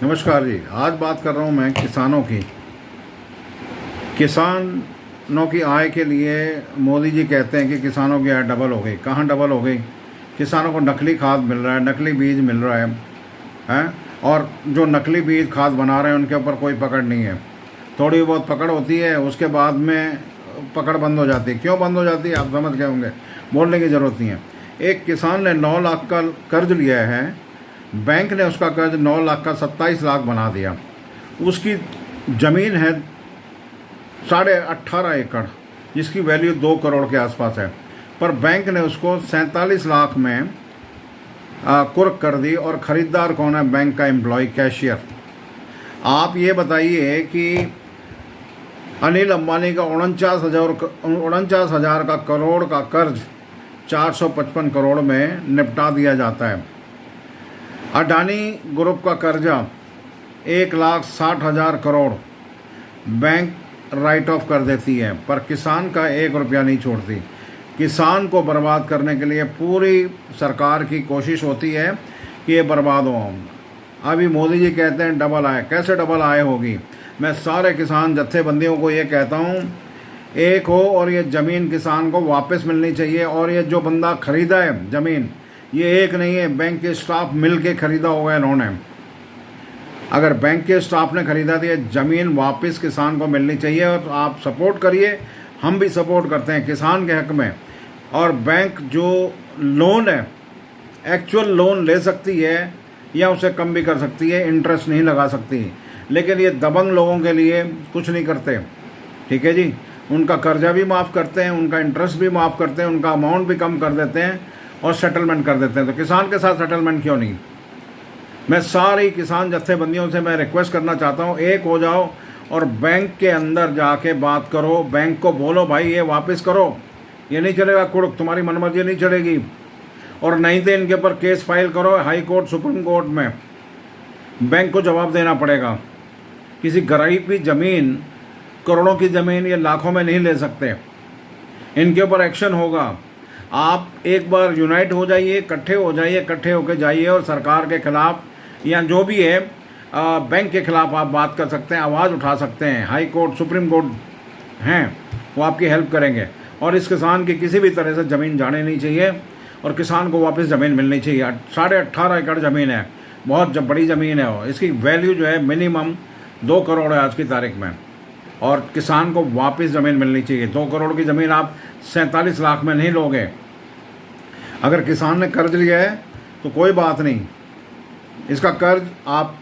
नमस्कार जी। आज बात कर रहा हूँ मैं किसानों की। किसानों की आय के लिए मोदी जी कहते हैं कि किसानों की आय डबल हो गई। कहाँ डबल हो गई? किसानों को नकली खाद मिल रहा है, नकली बीज मिल रहा है और जो नकली बीज खाद बना रहे हैं उनके ऊपर कोई पकड़ नहीं है। थोड़ी बहुत पकड़ होती है, उसके बाद में पकड़ बंद हो जाती है। क्यों बंद हो जाती है आप समझ गए होंगे, बोलने की ज़रूरत नहीं है। एक किसान ने 9 लाख का कर्ज लिया है, बैंक ने उसका कर्ज 9 लाख का 27 लाख बना दिया। उसकी ज़मीन है 18.5 एकड़, जिसकी वैल्यू 2 करोड़ के आसपास है, पर बैंक ने उसको 47 लाख में कुर्क कर दी। और ख़रीदार कौन है? बैंक का एम्प्लॉय, कैशियर। आप ये बताइए कि अनिल अंबानी का 49,000 का करोड़ का कर्ज 455 करोड़ में निपटा दिया जाता है। अडानी ग्रुप का कर्जा 1,60,000 करोड़ बैंक राइट ऑफ कर देती है, पर किसान का 1 रुपया नहीं छोड़ती। किसान को बर्बाद करने के लिए पूरी सरकार की कोशिश होती है कि ये बर्बाद हो। अभी मोदी जी कहते हैं डबल आय। कैसे डबल आय होगी? मैं सारे किसान जत्थेबंदियों को ये कहता हूँ, एक हो और ये ज़मीन किसान को वापस मिलनी चाहिए। और ये जो बंदा ख़रीदा है ज़मीन, ये एक नहीं है, बैंक के स्टाफ मिल के ख़रीदा हुआ है इन्होंने। अगर बैंक के स्टाफ ने ख़रीदा तो ये ज़मीन वापस किसान को मिलनी चाहिए। और आप सपोर्ट करिए, हम भी सपोर्ट करते हैं किसान के हक़ में। और बैंक जो लोन है, एक्चुअल लोन ले सकती है या उसे कम भी कर सकती है, इंटरेस्ट नहीं लगा सकती। लेकिन ये दबंग लोगों के लिए कुछ नहीं करते, ठीक है जी। उनका कर्जा भी माफ़ करते हैं, उनका इंटरेस्ट भी माफ़ करते हैं, उनका अमाउंट भी कम कर देते हैं और सेटलमेंट कर देते हैं। तो किसान के साथ सेटलमेंट क्यों नहीं? मैं सारी किसान जत्थेबंदियों से मैं रिक्वेस्ट करना चाहता हूँ, एक हो जाओ और बैंक के अंदर जाके बात करो। बैंक को बोलो भाई ये वापस करो, ये नहीं चलेगा कुड़क, तुम्हारी मनमर्जी नहीं चलेगी। और नहीं तो इनके ऊपर केस फाइल करो हाई कोर्ट, सुप्रीम कोर्ट में। बैंक को जवाब देना पड़ेगा। किसी गरीब की ज़मीन, करोड़ों की ज़मीन ये लाखों में नहीं ले सकते। इनके ऊपर एक्शन होगा। आप एक बार यूनाइट हो जाइए, इकट्ठे हो जाइए, इकट्ठे होकर जाइए और सरकार के ख़िलाफ़ या जो भी है बैंक के ख़िलाफ़ आप बात कर सकते हैं, आवाज़ उठा सकते हैं। हाई कोर्ट, सुप्रीम कोर्ट हैं, वो आपकी हेल्प करेंगे। और इस किसान की किसी भी तरह से ज़मीन जाने नहीं चाहिए और किसान को वापस ज़मीन मिलनी चाहिए। 18.5 एकड़ ज़मीन है, बहुत बड़ी ज़मीन है। वो इसकी वैल्यू जो है मिनिमम 2 करोड़ है आज की तारीख में। और किसान को वापस ज़मीन मिलनी चाहिए। 2 करोड़ की ज़मीन आप 47 लाख में नहीं लोगे। अगर किसान ने कर्ज लिया है तो कोई बात नहीं, इसका कर्ज आप